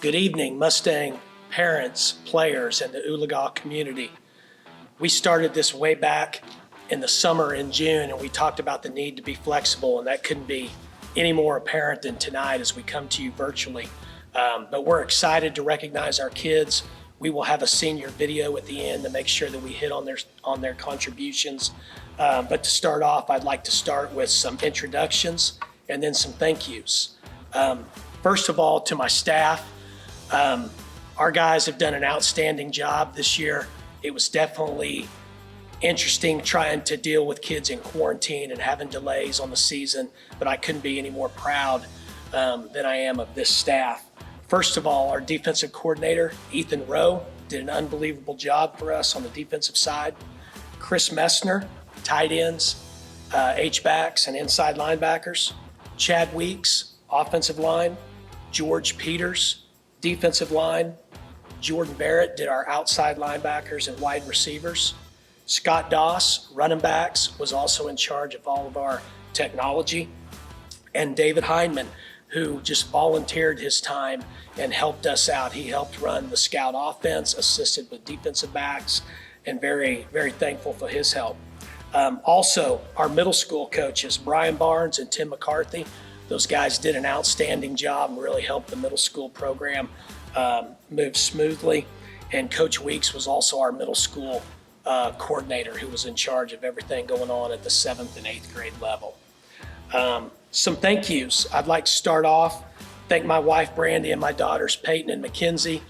Good evening, Mustang parents, players, and the Oologah community. We started this way back in the summer in June, and we talked about the need to be flexible, and that couldn't be any more apparent than tonight as we come to you virtually. But we're excited to recognize our kids. We will have a senior video at the end to make sure that we hit on their contributions. But to start off, I'd like to start with some introductions and then some thank yous. First of all, to my staff, our guys have done an outstanding job this year. It was definitely interesting trying to deal with kids in quarantine and having delays on the season, but I couldn't be any more proud than I am of this staff. First of all, our defensive coordinator, Ethan Rowe, did an unbelievable job for us on the defensive side. Chris Messner, tight ends, H-backs, and inside linebackers. Chad Weeks, offensive line. George Peters, defensive line. Jordan Barrett did our outside linebackers and wide receivers. Scott Doss, running backs, was also in charge of all of our technology. And David Hindman, who just volunteered his time and helped us out. He helped run the scout offense, assisted with defensive backs, and very, very thankful for his help. Also, our middle school coaches, Brian Barnes and Tim McCarthy, those guys did an outstanding job and really helped the middle school program move smoothly. And Coach Weeks was also our middle school coordinator who was in charge of everything going on at the 7th and 8th grade level. Some thank yous. I'd like to start off, thank my wife Brandy and my daughters Peyton and Mackenzie.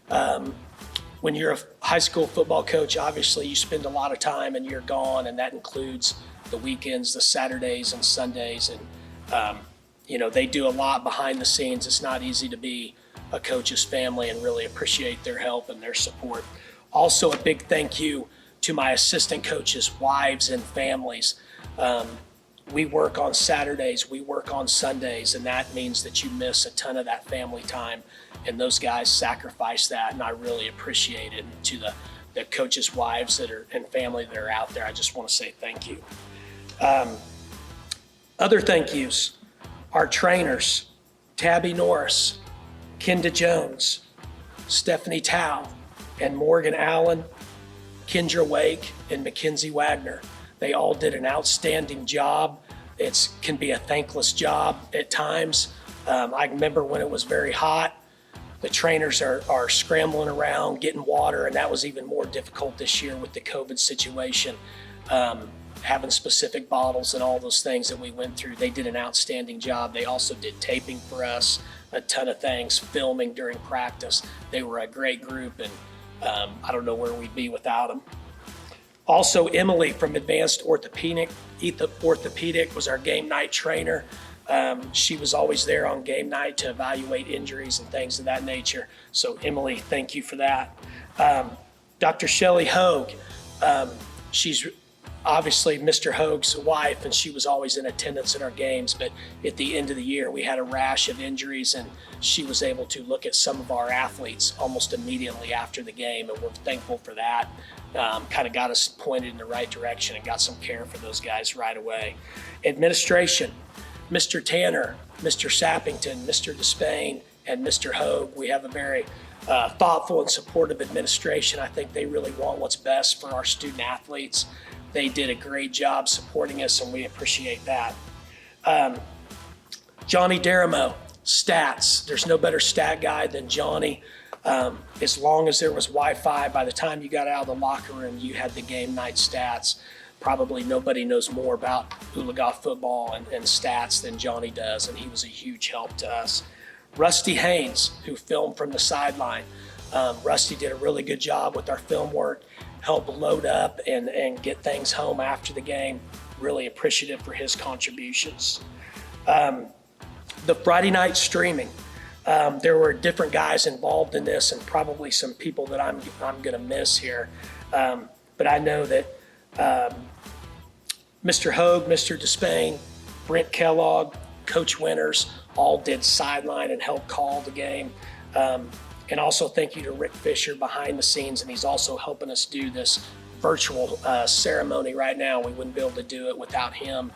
When you're a high school football coach, obviously you spend a lot of time and you're gone, and that includes the weekends, the Saturdays and Sundays. And they do a lot behind the scenes. It's not easy to be a coach's family, and really appreciate their help and their support. Also, a big thank you to my assistant coaches, wives and families. We work on Saturdays, we work on Sundays, and that means that you miss a ton of that family time, and those guys sacrifice that, and I really appreciate it. And to the coaches' wives and family that are out there, I just want to say thank you. Other thank yous. Our trainers, Tabby Norris, Kenda Jones, Stephanie Tao, and Morgan Allen, Kendra Wake, and Mackenzie Wagner. They all did an outstanding job. It can be a thankless job at times. I remember when it was very hot, the trainers are scrambling around, getting water, and that was even more difficult this year with the COVID situation. Having specific bottles and all those things that we went through. They did an outstanding job. They also did taping for us, a ton of things, filming during practice. They were a great group, and I don't know where we'd be without them. Also, Emily from Advanced Orthopedic was our game night trainer. She was always there on game night to evaluate injuries and things of that nature. So Emily, thank you for that. Dr. Shelley Hogue, she's obviously Mr. Hogue's wife, and she was always in attendance at our games, but at the end of the year we had a rash of injuries, and she was able to look at some of our athletes almost immediately after the game, and we're thankful for that. Kind of got us pointed in the right direction and got some care for those guys right away. Administration, Mr. Tanner, Mr. Sappington, Mr. Despain, and Mr. Hogue. We have a very thoughtful and supportive administration. I think they really want what's best for our student athletes. They did a great job supporting us, and we appreciate that. Johnny Daramo, stats. There's no better stat guy than Johnny. As long as there was Wi-Fi, by the time you got out of the locker room, you had the game night stats. Probably nobody knows more about Oologah football and stats than Johnny does, and he was a huge help to us. Rusty Haynes, who filmed from the sideline. Rusty did a really good job with our film work, helped load up and get things home after the game. Really appreciative for his contributions. The Friday night streaming. There were different guys involved in this, and probably some people that I'm going to miss here. But I know that Mr. Hogue, Mr. Despain, Brent Kellogg, Coach Winters all did sideline and helped call the game. And also thank you to Rick Fisher behind the scenes, and he's also helping us do this virtual ceremony right now. We wouldn't be able to do it without him.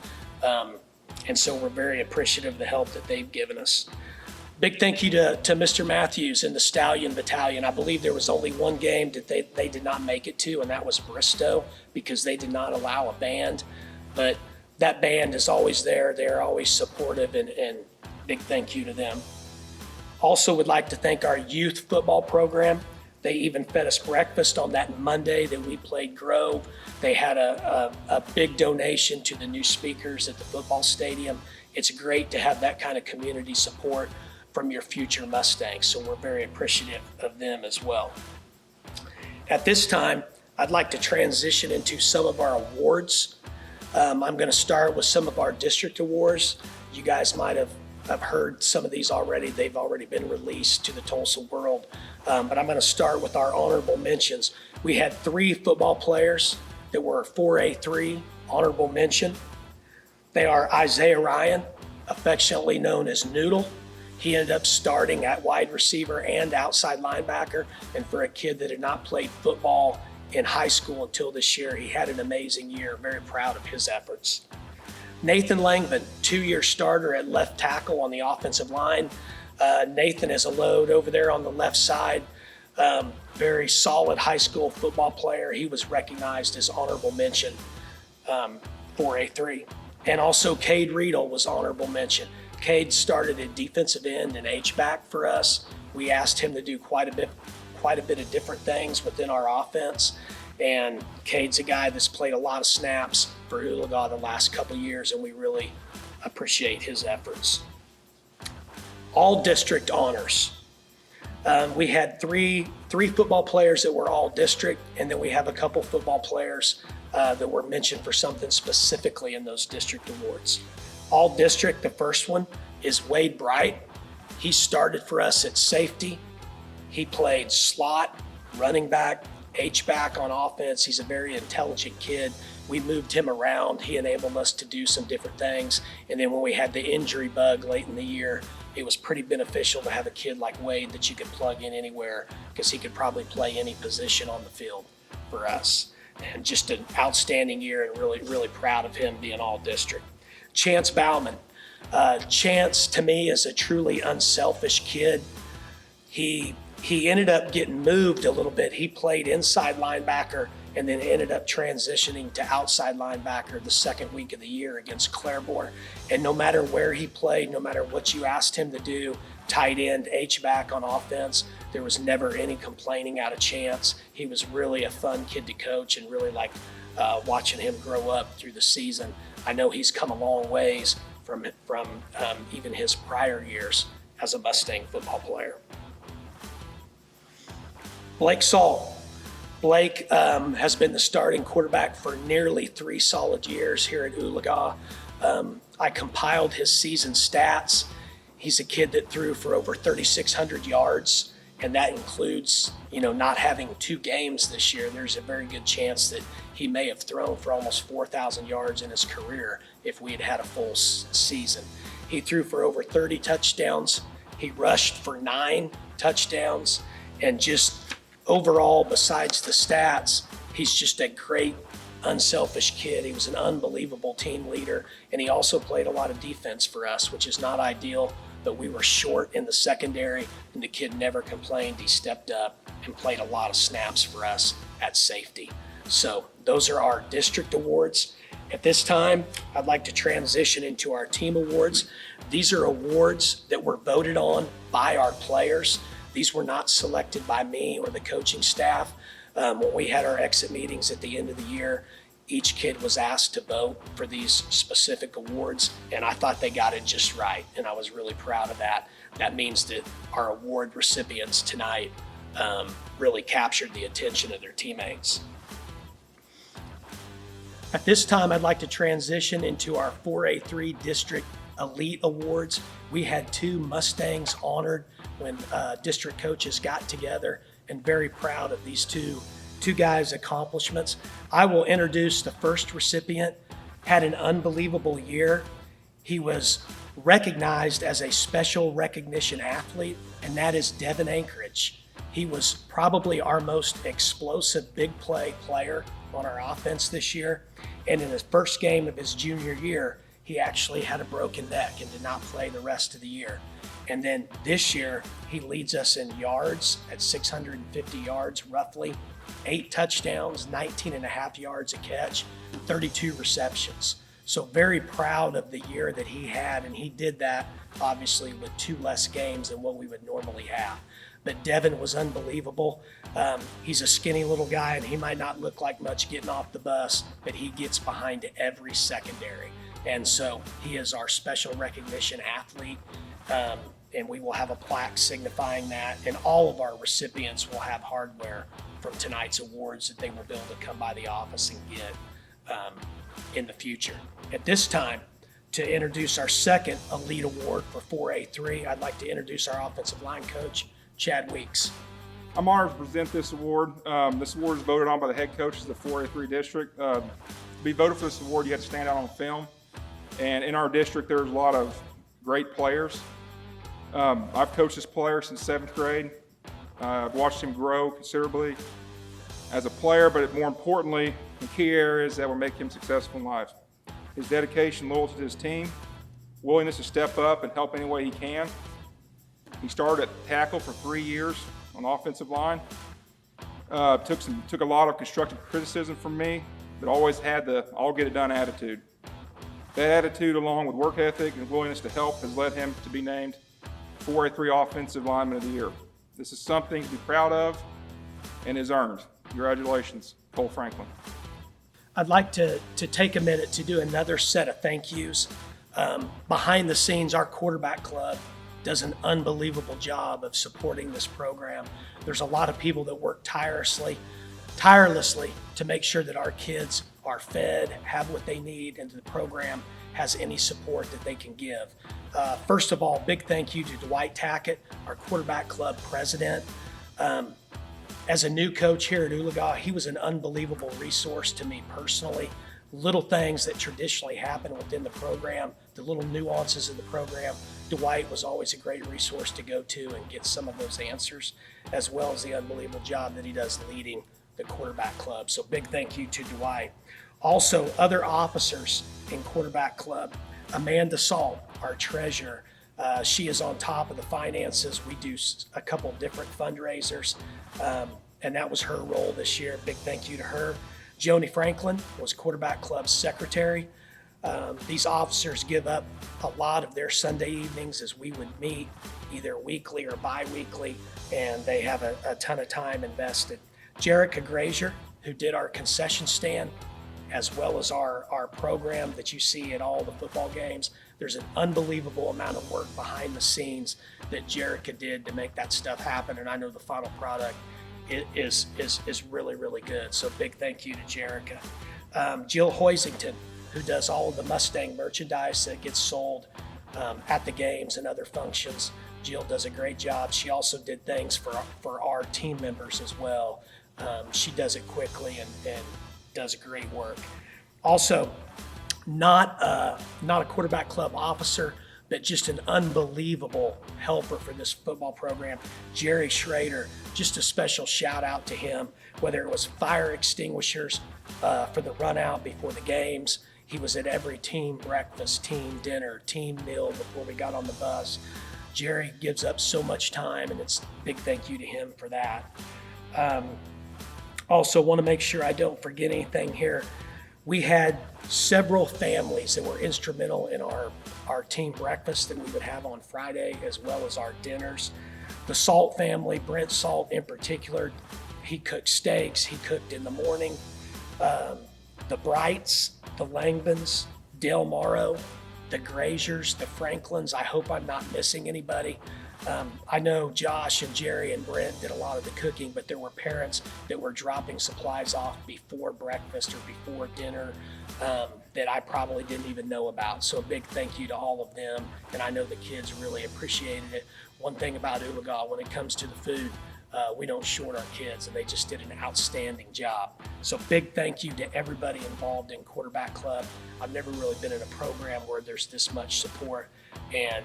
And so we're very appreciative of the help that they've given us. Big thank you to Mr. Matthews and the Stallion Battalion. I believe there was only one game that they did not make it to, and that was Bristow, because they did not allow a band. But that band is always there. They're always supportive, and big thank you to them. Also would like to thank our youth football program. They even fed us breakfast on that Monday that we played Grove. They had a big donation to the new speakers at the football stadium. It's great to have that kind of community support from your future Mustangs, so we're very appreciative of them as well. At this time, I'd like to transition into some of our awards. I'm going to start with some of our district awards. You guys might have heard some of these already. They've already been released to the Tulsa world, but I'm going to start with our honorable mentions. We had 3 football players that were 4A3 honorable mention. They are Isaiah Ryan, affectionately known as Noodle. He ended up starting at wide receiver and outside linebacker, and for a kid that had not played football in high school until this year, he had an amazing year. Very proud of his efforts. Nathan Langman, 2-year starter at left tackle on the offensive line. Nathan is a load over there on the left side. Very solid high school football player. He was recognized as honorable mention for A3. And also Cade Riedel was honorable mention. Cade started at defensive end and H-back for us. We asked him to do quite a bit of different things within our offense. And Cade's a guy that's played a lot of snaps for Oologah the last couple years, and we really appreciate his efforts. All district honors. We had three football players that were all district, and then we have a couple football players that were mentioned for something specifically in those district awards. All district, the first one is Wade Bright. He started for us at safety. He played slot, running back, H-back on offense. He's a very intelligent kid. We moved him around. He enabled us to do some different things. And then when we had the injury bug late in the year, it was pretty beneficial to have a kid like Wade that you could plug in anywhere, because he could probably play any position on the field for us. And just an outstanding year, and really, really proud of him being all district. Chance Bauman. Chance, to me, is a truly unselfish kid. He ended up getting moved a little bit. He played inside linebacker and then ended up transitioning to outside linebacker the second week of the year against Claiborne. And no matter where he played, no matter what you asked him to do, tight end, H-back on offense, there was never any complaining out of Chance. He was really a fun kid to coach, and really liked watching him grow up through the season. I know he's come a long ways from even his prior years as a Mustang football player. Blake Saul. Blake has been the starting quarterback for nearly 3 solid years here at Oologah. I compiled his season stats. He's a kid that threw for over 3,600 yards, and that includes, not having 2 games this year. There's a very good chance that he may have thrown for almost 4,000 yards in his career if we had had a full season. He threw for over 30 touchdowns. He rushed for 9 touchdowns, and just overall, besides the stats, he's just a great, unselfish kid. He was an unbelievable team leader, and he also played a lot of defense for us, which is not ideal, but we were short in the secondary, and the kid never complained. He stepped up and played a lot of snaps for us at safety. So those are our district awards. At this time, I'd like to transition into our team awards. These are awards that were voted on by our players. These were not selected by me or the coaching staff. When we had our exit meetings at the end of the year, each kid was asked to vote for these specific awards, and I thought they got it just right, and I was really proud of that. That means that our award recipients tonight really captured the attention of their teammates. At this time, I'd like to transition into our 4A3 District Elite Awards. We had 2 Mustangs honored when district coaches got together, and very proud of these two guys' accomplishments. I will introduce the first recipient. Had an unbelievable year. He was recognized as a special recognition athlete, and that is Devin Anchorage. He was probably our most explosive big play player on our offense this year, and in his first game of his junior year, he actually had a broken neck and did not play the rest of the year. And then this year, he leads us in yards at 650 yards roughly, 8 touchdowns, 19 and a half yards a catch, 32 receptions. So very proud of the year that he had, and he did that obviously with 2 less games than what we would normally have. But Devin was unbelievable. He's a skinny little guy, and he might not look like much getting off the bus, but he gets behind every secondary. And so he is our special recognition athlete, and we will have a plaque signifying that. And all of our recipients will have hardware from tonight's awards that they will be able to come by the office and get in the future. At this time, to introduce our second Elite Award for 4A3, I'd like to introduce our offensive line coach, Chad Weeks. I'm honored to present this award. This award is voted on by the head coaches of the 4A3 district. To be voted for this award, you have to stand out on film. And in our district, there's a lot of great players. I've coached this player since 7th grade. I've watched him grow considerably as a player, but more importantly, the key areas that will make him successful in life. His dedication, loyalty to his team, willingness to step up and help any way he can. He started at tackle for 3 years on the offensive line. Took a lot of constructive criticism from me, but always had the I'll get it done attitude. That attitude, along with work ethic and willingness to help, has led him to be named 4A3 Offensive Lineman of the Year. This is something to be proud of and is earned. Congratulations, Cole Franklin. I'd like to take a minute to do another set of thank yous. Behind the scenes, our quarterback club does an unbelievable job of supporting this program. There's a lot of people that work tirelessly to make sure that our kids are fed, have what they need, and the program has any support that they can give. First of all, big thank you to Dwight Tackett, our quarterback club president. As a new coach here at Oologah, he was an unbelievable resource to me personally. Little things that traditionally happen within the program, the little nuances of the program, Dwight was always a great resource to go to and get some of those answers, as well as the unbelievable job that he does leading the quarterback club. So big thank you to Dwight. Also, other officers in quarterback club, Amanda Salt, our treasurer. She is on top of the finances. We do a couple different fundraisers, and that was her role this year. Big thank you to her. Joni Franklin was quarterback club secretary. These officers give up a lot of their Sunday evenings as we would meet either weekly or bi-weekly, and they have a ton of time invested. Jerica Grazier, who did our concession stand, as well as our program that you see at all the football games. There's an unbelievable amount of work behind the scenes that Jerica did to make that stuff happen, and I know the final product is really, really good. So big thank you to Jerica. Jill Hoisington, who does all of the Mustang merchandise that gets sold at the games and other functions. Jill does a great job. She also did things for our team members as well. She does it quickly and does great work. Also, not a quarterback club officer, but just an unbelievable helper for this football program. Jerry Schrader, just a special shout out to him, whether it was fire extinguishers for the run out before the games. He was at every team breakfast, team dinner, team meal before we got on the bus. Jerry gives up so much time, and it's a big thank you to him for that. Also want to make sure I don't forget anything here. We had several families that were instrumental in our team breakfast that we would have on Friday, as well as our dinners. The Salt family, Brent Salt in particular, he cooked steaks, he cooked in the morning. The Brights, the Langbans, Dale Morrow, the Graziers, the Franklins, I hope I'm not missing anybody. I know Josh and Jerry and Brent did a lot of the cooking, but there were parents that were dropping supplies off before breakfast or before dinner that I probably didn't even know about. So a big thank you to all of them, and I know the kids really appreciated it. One thing about Oologah, when it comes to the food, we don't short our kids, and they just did an outstanding job. So big thank you to everybody involved in Quarterback Club. I've never really been in a program where there's this much support, and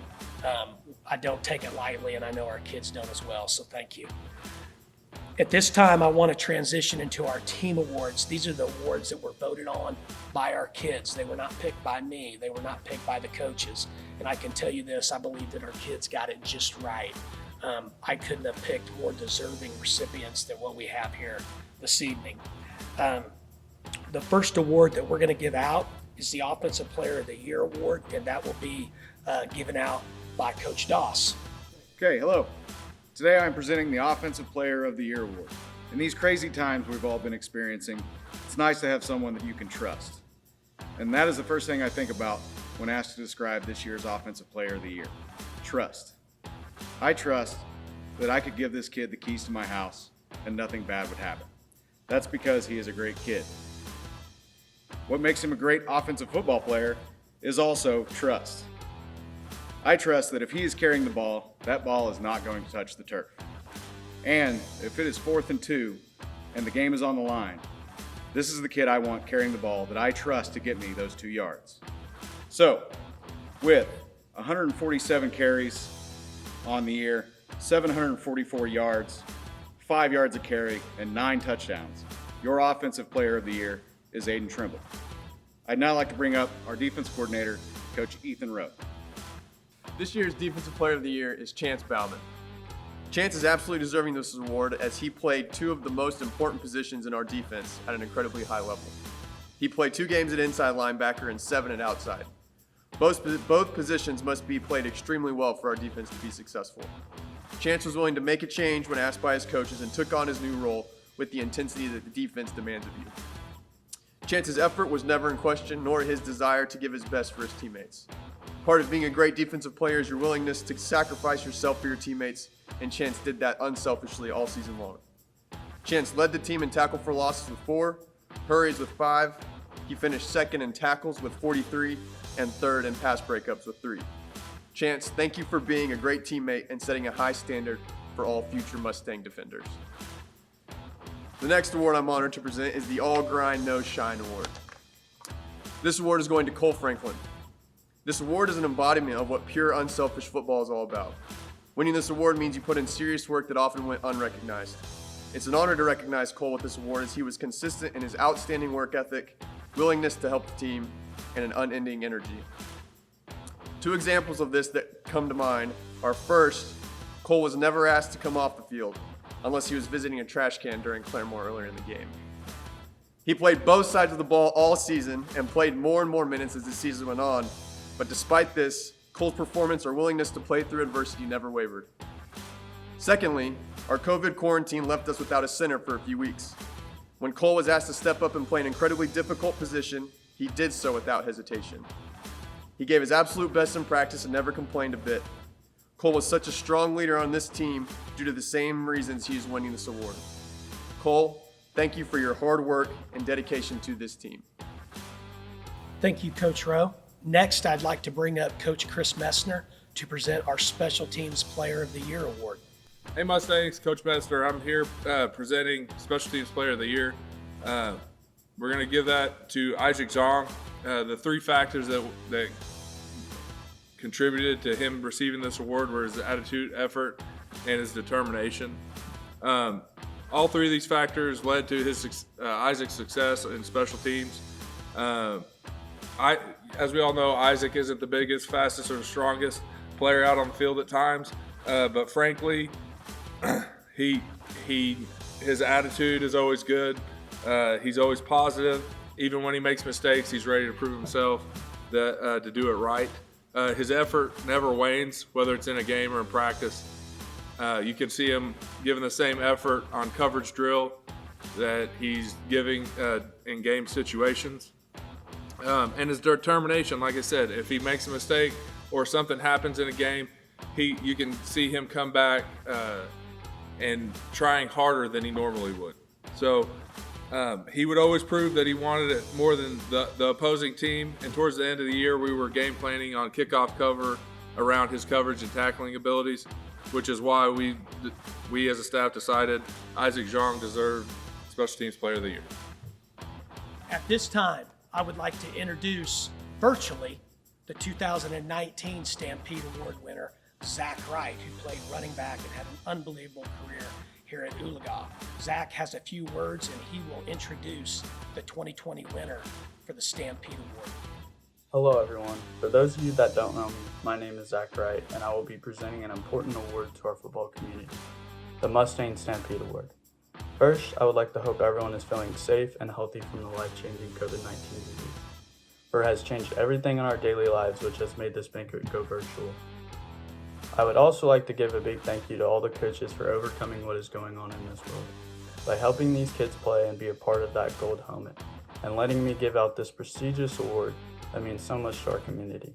I don't take it lightly, and I know our kids don't as well, so thank you. At this time, I want to transition into our team awards. These are the awards that were voted on by our kids. They were not picked by me. They were not picked by the coaches. And I can tell you this, I believe that our kids got it just right. I couldn't have picked more deserving recipients than what we have here this evening. The first award that we're going to give out is the Offensive Player of the Year award, and that will be given out by Coach Doss. Okay, hello. Today I'm presenting the Offensive Player of the Year award. In these crazy times we've all been experiencing, it's nice to have someone that you can trust. And that is the first thing I think about when asked to describe this year's Offensive Player of the Year. Trust. I trust that I could give this kid the keys to my house and nothing bad would happen. That's because he is a great kid. What makes him a great offensive football player is also trust. I trust that if he is carrying the ball, that ball is not going to touch the turf. And if it is 4th and 2 and the game is on the line, this is the kid I want carrying the ball that I trust to get me those 2 yards. So, with 147 carries on the year, 744 yards, 5 yards a carry, and 9 touchdowns, your Offensive Player of the Year is Aiden Trimble. I'd now like to bring up our defense coordinator, Coach Ethan Rowe. This year's Defensive Player of the Year is Chance Bauman. Chance is absolutely deserving of this award as he played 2 of the most important positions in our defense at an incredibly high level. He played 2 games at inside linebacker and 7 at outside. Both positions must be played extremely well for our defense to be successful. Chance was willing to make a change when asked by his coaches and took on his new role with the intensity that the defense demands of you. Chance's effort was never in question, nor his desire to give his best for his teammates. Part of being a great defensive player is your willingness to sacrifice yourself for your teammates, and Chance did that unselfishly all season long. Chance led the team in tackle for losses with 4, hurries with 5. He finished 2nd in tackles with 43, and 3rd in pass breakups with 3. Chance, thank you for being a great teammate and setting a high standard for all future Mustang defenders. The next award I'm honored to present is the All Grind No Shine Award. This award is going to Cole Franklin. This award is an embodiment of what pure, unselfish football is all about. Winning this award means you put in serious work that often went unrecognized. It's an honor to recognize Cole with this award as he was consistent in his outstanding work ethic, willingness to help the team, and an unending energy. 2 examples of this that come to mind are: first, Cole was never asked to come off the field unless he was visiting a trash can during Claremore earlier in the game. He played both sides of the ball all season and played more and more minutes as the season went on. But despite this, Cole's performance or willingness to play through adversity never wavered. Secondly, our COVID quarantine left us without a center for a few weeks. When Cole was asked to step up and play an incredibly difficult position, he did so without hesitation. He gave his absolute best in practice and never complained a bit. Cole was such a strong leader on this team due to the same reasons he is winning this award. Cole, thank you for your hard work and dedication to this team. Thank you, Coach Rowe. Next, I'd like to bring up Coach Chris Messner to present our Special Teams Player of the Year award. Hey Mustangs, Coach Messner. I'm here presenting Special Teams Player of the Year. We're going to give that to Isaac Zhang. The 3 factors that contributed to him receiving this award were his attitude, effort, and his determination. All 3 of these factors led to his Isaac's success in special teams. As we all know, Isaac isn't the biggest, fastest, or strongest player out on the field at times, but frankly, his attitude is always good. He's always positive. Even when he makes mistakes, he's ready to prove himself to do it right. His effort never wanes, whether it's in a game or in practice. You can see him giving the same effort on coverage drill that he's giving in game situations. And his determination, like I said, if he makes a mistake or something happens in a game, you can see him come back and trying harder than he normally would. So he would always prove that he wanted it more than the opposing team. And towards the end of the year, we were game planning on kickoff cover around his coverage and tackling abilities, which is why we as a staff decided Isaac Zhang deserved Special Teams Player of the Year. At this time, I would like to introduce virtually the 2019 Stampede Award winner, Zach Wright, who played running back and had an unbelievable career here at Oologah. Zach has a few words and he will introduce the 2020 winner for the Stampede Award. Hello everyone. For those of you that don't know me, my name is Zach Wright and I will be presenting an important award to our football community, the Mustang Stampede Award. First, I would like to hope everyone is feeling safe and healthy from the life-changing COVID-19 disease, for it has changed everything in our daily lives, which has made this banquet go virtual. I would also like to give a big thank you to all the coaches for overcoming what is going on in this world, by helping these kids play and be a part of that gold helmet, and letting me give out this prestigious award that means so much to our community.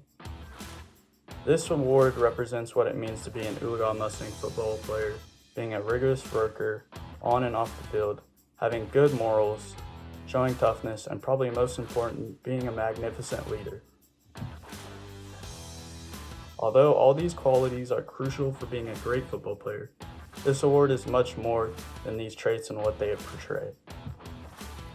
This award represents what it means to be an Oologah Mustang football player, being a rigorous worker on and off the field, having good morals, showing toughness, and probably most important, being a magnificent leader. Although all these qualities are crucial for being a great football player, this award is much more than these traits and what they portray.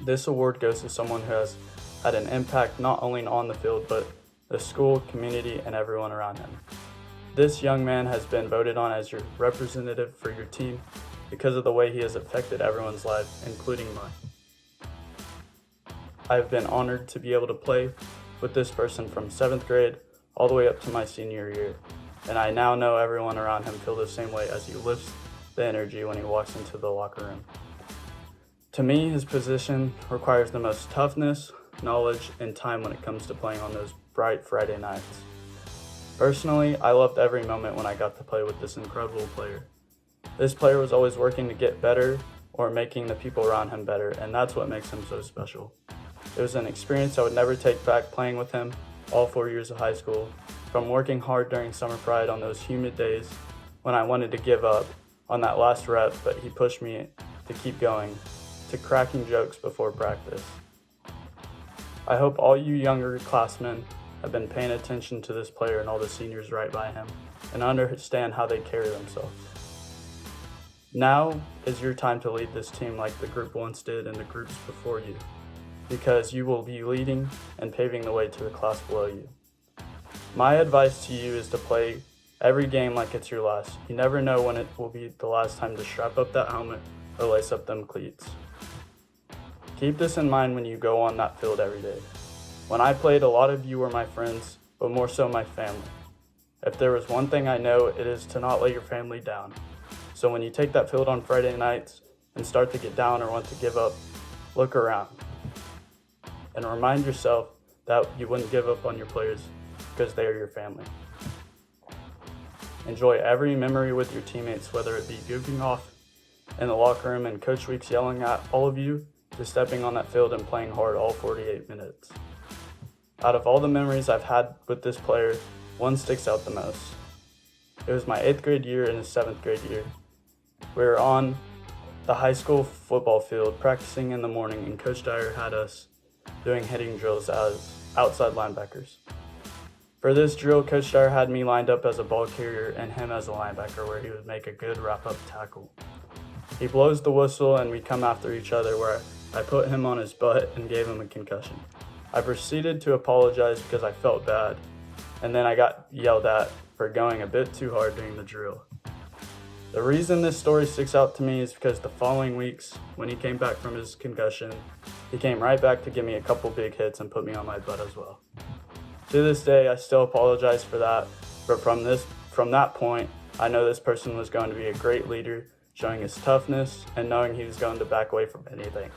This award goes to someone who has had an impact not only on the field, but the school, community, and everyone around him. This young man has been voted on as your representative for your team because of the way he has affected everyone's life, including mine. I have been honored to be able to play with this person from 7th grade all the way up to my senior year, and I now know everyone around him feel the same way as he lifts the energy when he walks into the locker room. To me, his position requires the most toughness, knowledge, and time when it comes to playing on those bright Friday nights. Personally, I loved every moment when I got to play with this incredible player. This player was always working to get better or making the people around him better, and that's what makes him so special. It was an experience I would never take back playing with him all 4 years of high school, from working hard during summer pride on those humid days when I wanted to give up on that last rep, but he pushed me to keep going, to cracking jokes before practice. I hope all you younger classmen have been paying attention to this player and all the seniors right by him and understand how they carry themselves. Now is your time to lead this team like the group once did and the groups before you, because you will be leading and paving the way to the class below you. My advice to you is to play every game like it's your last. You never know when it will be the last time to strap up that helmet or lace up them cleats. Keep this in mind when you go on that field every day. When I played, a lot of you were my friends, but more so my family. If there was one thing I know, it is to not let your family down. So when you take that field on Friday nights and start to get down or want to give up, look around and remind yourself that you wouldn't give up on your players because they are your family. Enjoy every memory with your teammates, whether it be goofing off in the locker room and Coach Weeks yelling at all of you, to stepping on that field and playing hard all 48 minutes. Out of all the memories I've had with this player, one sticks out the most. It was my 8th grade year and his 7th grade year. We were on the high school football field practicing in the morning, and Coach Dyer had us doing hitting drills as outside linebackers. For this drill, Coach Dyer had me lined up as a ball carrier and him as a linebacker, where he would make a good wrap-up tackle. He blows the whistle and we come after each other, where I put him on his butt and gave him a concussion. I proceeded to apologize because I felt bad, and then I got yelled at for going a bit too hard during the drill. The reason this story sticks out to me is because the following weeks, when he came back from his concussion, he came right back to give me a couple big hits and put me on my butt as well. To this day, I still apologize for that, but from that point, I know this person was going to be a great leader, showing his toughness and knowing he was going to back away from anything.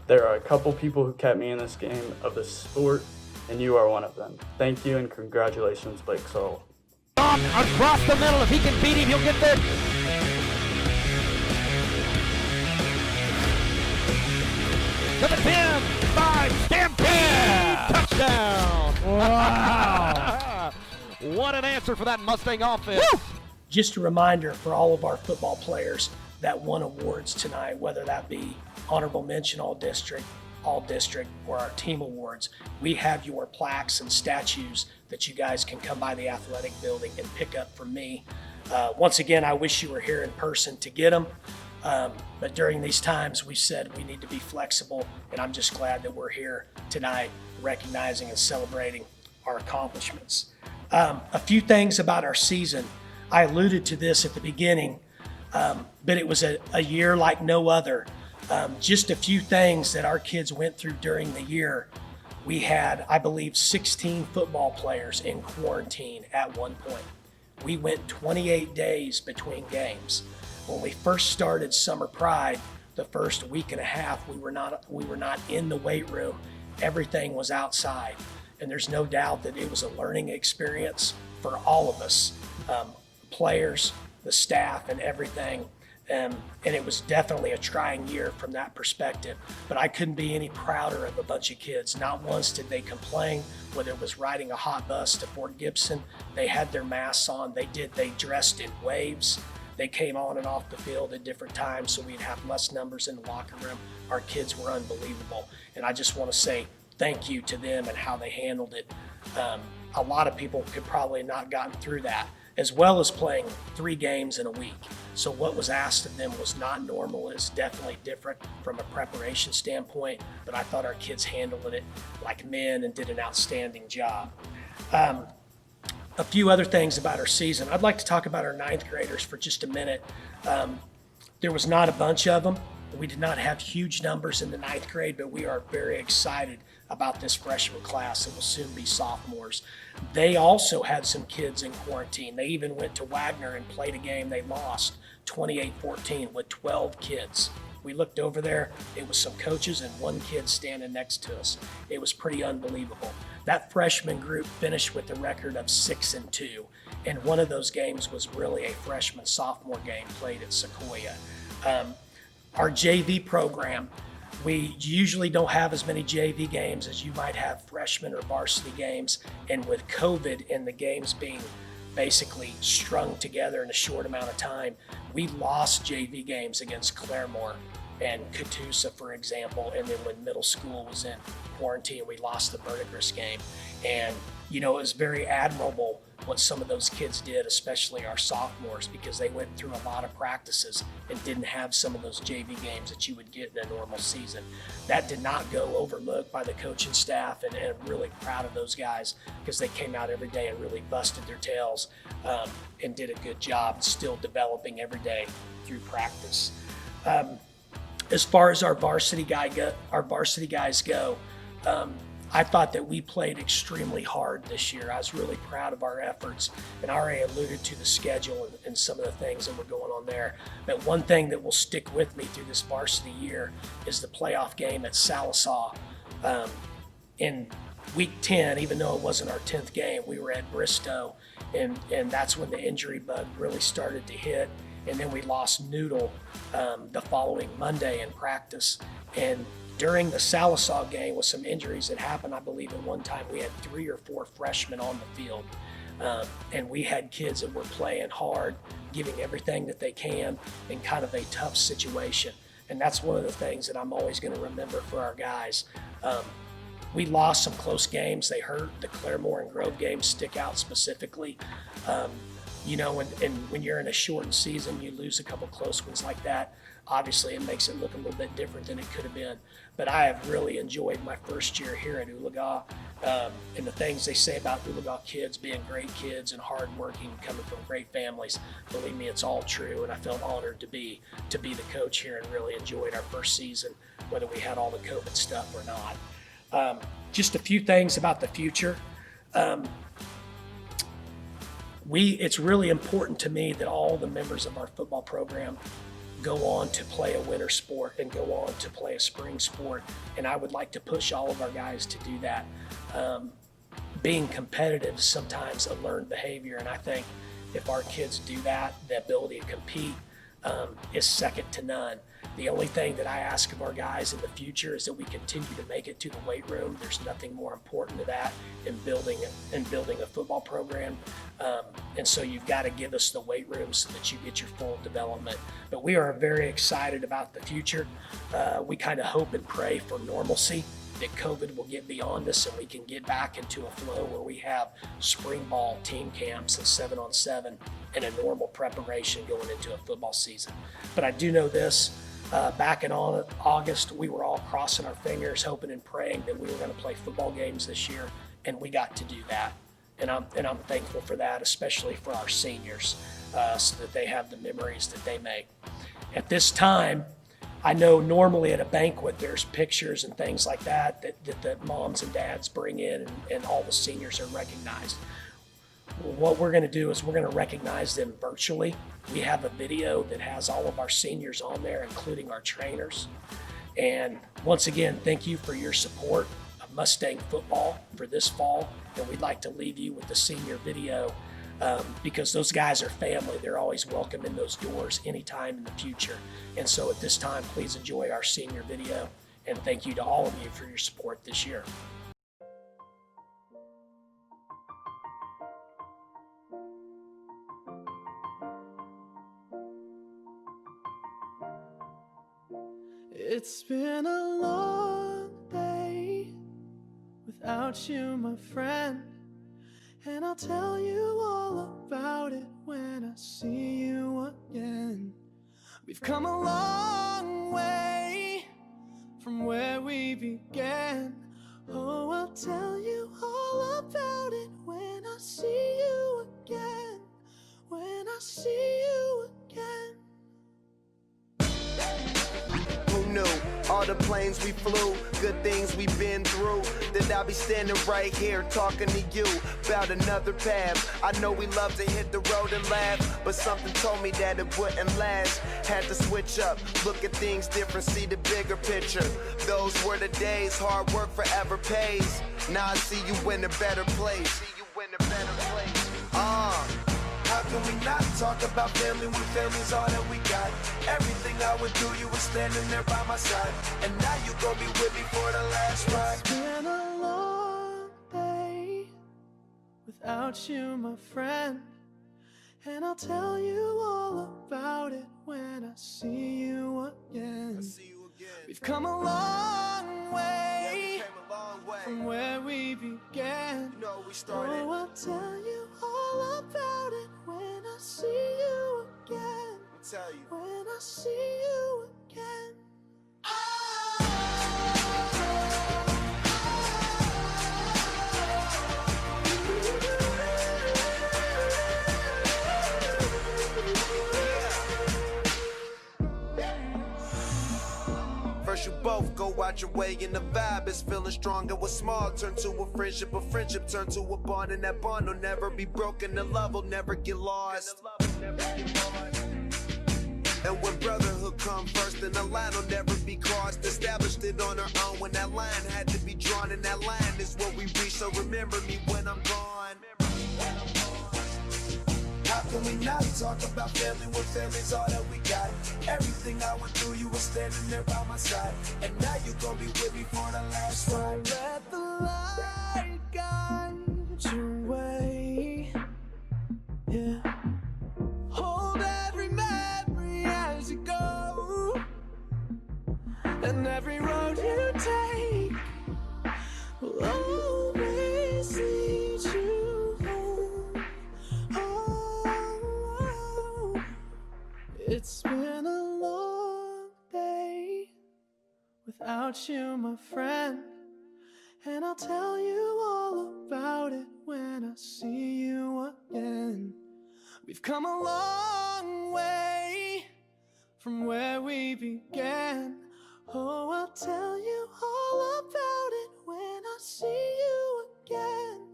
There are a couple people who kept me in this game of the sport, and you are one of them. Thank you and congratulations, Blake Sorrell. Across the middle, if he can beat him, he'll get there. To the 10, 5, stampede, touchdown. Wow. What an answer for that Mustang offense. Woo! Just a reminder for all of our football players that won awards tonight, whether that be honorable mention all district, or our team awards, we have your plaques and statues that you guys can come by the athletic building and pick up from me. Once again, I wish you were here in person to get them. But during these times, we said we need to be flexible, and I'm just glad that we're here tonight recognizing and celebrating our accomplishments. A few things about our season. I alluded to this at the beginning. But it was a year like no other. Just a few things that our kids went through during the year. We had, I believe, 16 football players in quarantine at one point. We went 28 days between games. When we first started Summer Pride, the first week and a half, we were not in the weight room. Everything was outside. And there's no doubt that it was a learning experience for all of us, players, the staff, and everything. And it was definitely a trying year from that perspective. But I couldn't be any prouder of a bunch of kids. Not once did they complain, whether it was riding a hot bus to Fort Gibson. They had their masks on. They dressed in waves. They came on and off the field at different times, so we'd have less numbers in the locker room. Our kids were unbelievable. And I just want to say thank you to them and how they handled it. A lot of people could probably not gotten through that, as well as playing 3 games in a week. So what was asked of them was not normal. It's definitely different from a preparation standpoint, but I thought our kids handled it like men and did an outstanding job. A few other things about our season. I'd like to talk about our 9th graders for just a minute. There was not a bunch of them. We did not have huge numbers in the 9th grade, but we are very excited about this freshman class that will soon be sophomores. They also had some kids in quarantine. They even went to Wagner and played a game they lost 28-14 with 12 kids. We looked over there, it was some coaches and 1 kid standing next to us. It was pretty unbelievable. That freshman group finished with a record of 6-2, and one of those games was really a freshman-sophomore game played at Sequoia. Our JV program, we usually don't have as many JV games as you might have freshman or varsity games, and with COVID and the games being basically strung together in a short amount of time, we lost JV games against Claremore and Catoosa, for example, and then when middle school was in quarantine, we lost the Verdigris game. And, you know, it was very admirable what some of those kids did, especially our sophomores, because they went through a lot of practices and didn't have some of those JV games that you would get in a normal season. That did not go overlooked by the coaching staff, and I'm really proud of those guys because they came out every day and really busted their tails and did a good job still developing every day through practice. As far as our varsity guys go, I thought that we played extremely hard this year. I was really proud of our efforts, and I already alluded to the schedule and some of the things that were going on there. But one thing that will stick with me through this varsity year is the playoff game at Salisaw. In week 10, even though it wasn't our 10th game, we were at Bristow, and that's when the injury bug really started to hit. And then we lost Noodle the following Monday in practice. And during the Salisaw game with some injuries that happened, I believe at one time we had 3 or 4 freshmen on the field. And we had kids that were playing hard, giving everything that they can in kind of a tough situation. And that's one of the things that I'm always going to remember for our guys. We lost some close games. They hurt. The Claremore and Grove games stick out specifically. You know, and when you're in a shortened season, you lose a couple close ones like that. Obviously, it makes it look a little bit different than it could have been. But I have really enjoyed my first year here at Oologah, and the things they say about Oologah kids being great kids and hardworking, coming from great families. Believe me, it's all true, and I felt honored to be the coach here and really enjoyed our first season, whether we had all the COVID stuff or not. Just a few things about the future. It's really important to me that all the members of our football program go on to play a winter sport and go on to play a spring sport. And I would like to push all of our guys to do that. Being competitive is sometimes a learned behavior. And I think if our kids do that, the ability to compete is second to none. The only thing that I ask of our guys in the future is that we continue to make it to the weight room. There's nothing more important to that in building a football program. And so you've got to give us the weight room so that you get your full development. But we are very excited about the future. We kind of hope and pray for normalcy, that COVID will get beyond us and we can get back into a flow where we have spring ball team camps and 7-on-7 and a normal preparation going into a football season. But I do know this, back in August, we were all crossing our fingers, hoping and praying that we were going to play football games this year, and we got to do that. And I'm thankful for that, especially for our seniors, so that they have the memories that they make. At this time, I know normally at a banquet there's pictures and things like that the moms and dads bring in, and all the seniors are recognized. What we're going to do is we're going to recognize them virtually. We have a video that has all of our seniors on there, including our trainers. And once again, thank you for your support of Mustang football for this fall. And we'd like to leave you with the senior video because those guys are family. They're always welcome in those doors anytime in the future. And so at this time, please enjoy our senior video. And thank you to all of you for your support this year. It's been a long day without you, my friend, and I'll tell you all about it when I see you again. We've come a long way from where we began. Oh, I'll tell you all about it when I see you again. When I see you again. Who knew? All the planes we flew, good things we've been through, that I'll be standing right here talking to you about another path. I know we love to hit the road and laugh, but something told me that it wouldn't last. Had to switch up, look at things different, see the bigger picture. Those were the days, hard work forever pays. Now I see you in a better place. How can we not talk about family when family's all that we got? Everything I would do, you were standing there by my side, and now you gon' be with me for the last ride. It's been a long day without you, my friend, and I'll tell you all about it when I see you again. We've come a long way from where we began. Oh, I'll tell you all about it when I see you again. When I see you again. First you both go out your way and the vibe is feeling strong. And what's small turn to a friendship turn to a bond, and that bond will never be broken, the love will never get lost. And when brotherhood come first, then the line will never be crossed. Established it on our own when that line had to be drawn, and that line is what we reach, so remember me when I'm gone. How can we not talk about family when family's all that we got? Everything I went through, you were standing there by my side, and now you gon' be with me for the last ride. Let the light guide your way. Yeah. Hold every memory as you go, and every road you take will always lead you home. Oh, it's been a long day without you, my friend, and I'll tell you all about it when I see you again. We've come a long way from where we began. Oh, I'll tell you all about it when I see you again.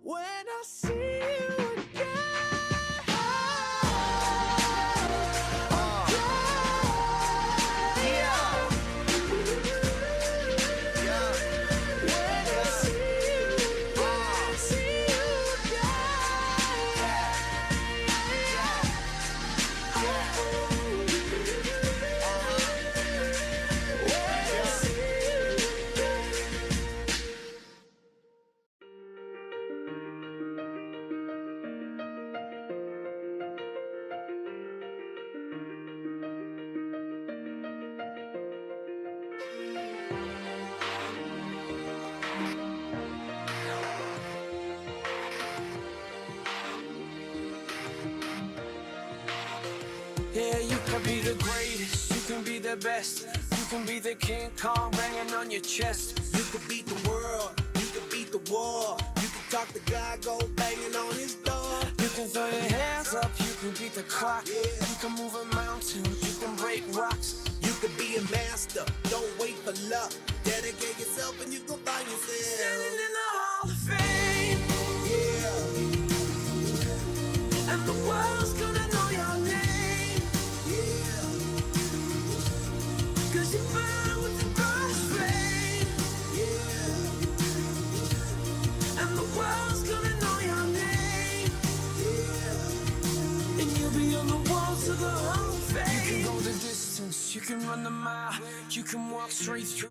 When I see you again. Yeah, you can be the greatest, you can be the best, you can be the King Kong banging on your chest. You can beat the world, you can beat the war, you can talk the guy, go banging on his door. You can throw your hands up, you can beat the clock. You can move a mountain, you can break rocks. You could be a master, don't wait for luck. Dedicate yourself and you can find yourself standing in the Hall of Fame. Yeah. And the world's gonna know your name. Yeah. 'Cause you burn with the bright flame. Yeah. And the world's gonna know your name. Yeah. And you'll be on the walls of the Hall of Fame. You can go the distance, you can run the mile, you can walk straight through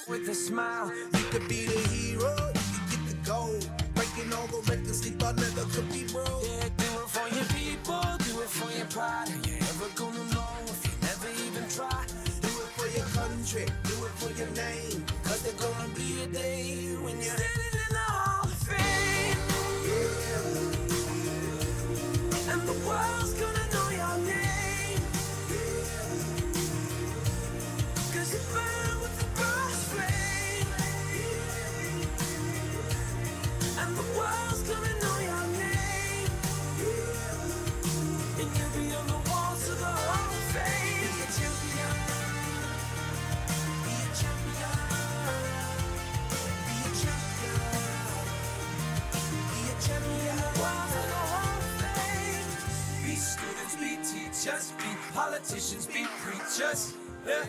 with a smile. You could be the hero, you could get the gold. Breaking all the records they thought never could be broke. Yeah, do it for your people, do it for your pride. Are you ever gonna know if you never even try? Do it for your country, do it for your name. 'Cause there's gonna be a day when you're standing in the Hall of Fame. Yeah. And the world's gonna know your name. Yeah. 'Cause you burn with the bright flame. Yeah. And the world's gonna know your name. Yeah. And you'll be on the walls of the Hall of Fame. Be a champion. Be a champion. Be a champion. Be a champion. Walls of the Hall of Fame. Be students, be teachers, be politicians, be preachers. Yeah.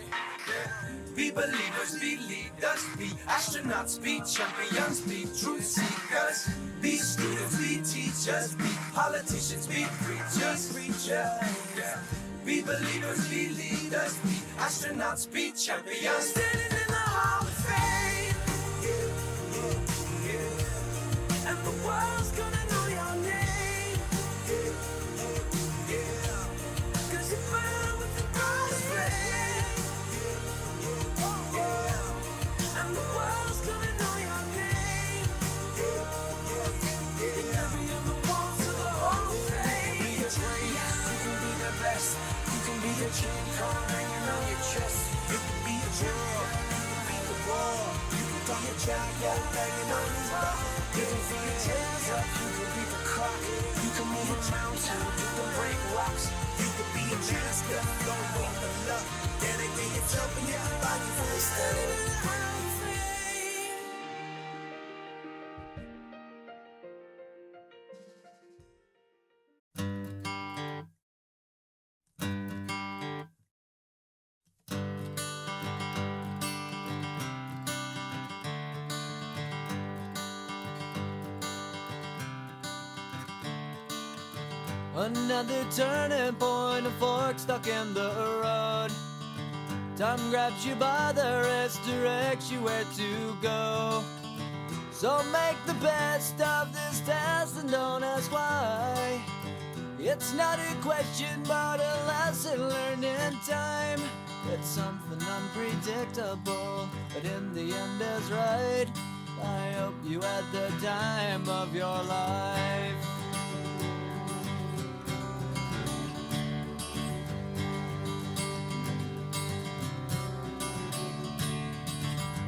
Yeah. Be believers, be leaders, be astronauts, be champions, be truth seekers. Be students, be teachers, be politicians, be preachers, yeah. Be believers, be leaders, be astronauts, be champions. Standing in the Hall of Fame. Yeah, yeah, yeah. And the world's gonna know your name. Yeah, yeah. 'Cause you burn with the bright flame. Yeah. And the world's gonna know your name. Yeah. And you'll be on the walls of the Hall of Fame. You can be the greatest, you can be the best. You can be the king, come hanging on your chest. You can be a general, you can be the war. You can be a champion, banging on his door. You can throw your hands up, you can beat the clock. You can move a mountain, you can break rocks. You can be a master, don't wait for luck. Dedicate yourself and you can find yourself standing in the Hall of Fame. Another turning point, a fork stuck in the road. Time grabs you by the wrist, directs you where to go. So make the best of this test and don't ask why. It's not a question but a lesson learned in time. It's something unpredictable, but in the end is right. I hope you had the time of your life.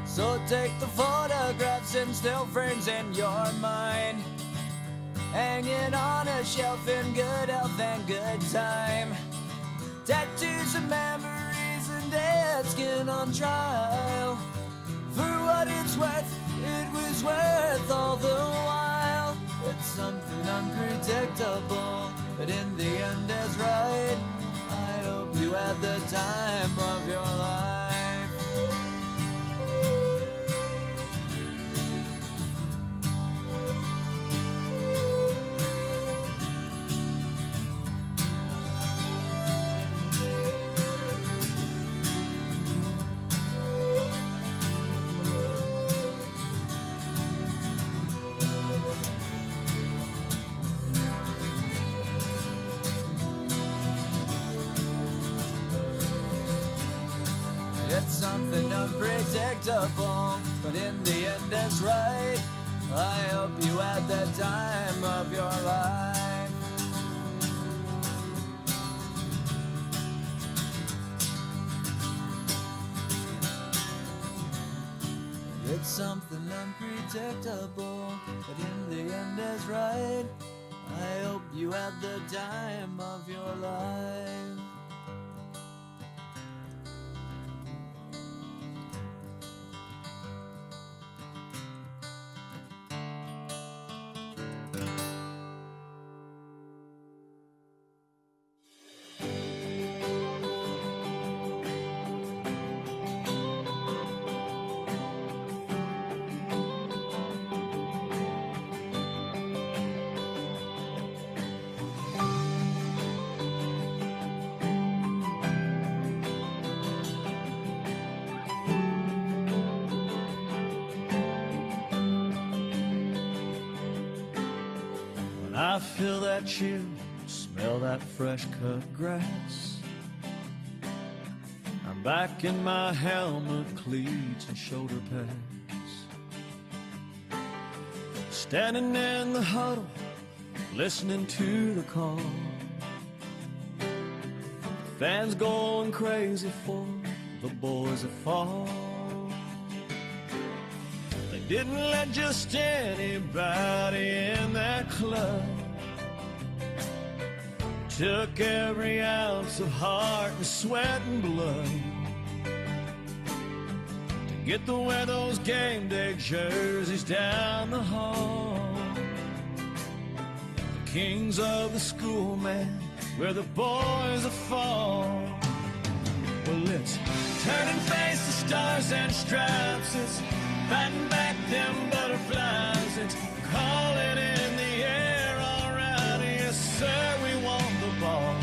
So take the photographs and still frames in your mind, hanging on a shelf in good health and good time. Tattoos and memories and dead skin on trial. For what it's worth, it was worth all the while. It's something unpredictable, but in the end is right. I hope you had the time of your life. It's something unpredictable, but in the end it's right. I hope you had the time of your life. It's something unpredictable, but in the end is right. I hope you had the time of your life. I feel that chill, smell that fresh cut grass. I'm back in my helmet, cleats, and shoulder pads. Standing in the huddle, listening to the call. Fans going crazy for the boys that fall. They didn't let just anybody in that club. Took every ounce of heart and sweat and blood to get to wear those game day jerseys down the hall. The kings of the school, man, where the boys are fall. Well, it's turning face to stars and stripes. It's fighting back them butterflies. It's calling in the air, all right, yes sir, we want the ball.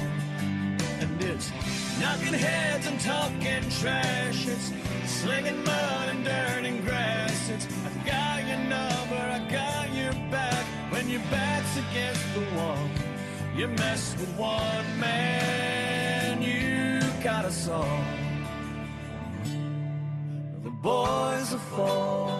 And it's knocking heads and talking trash. It's slinging mud and dirt and grass. It's I got your number, I got your back. When your back's against the wall, you mess with one man, you got us all. The boys are fall.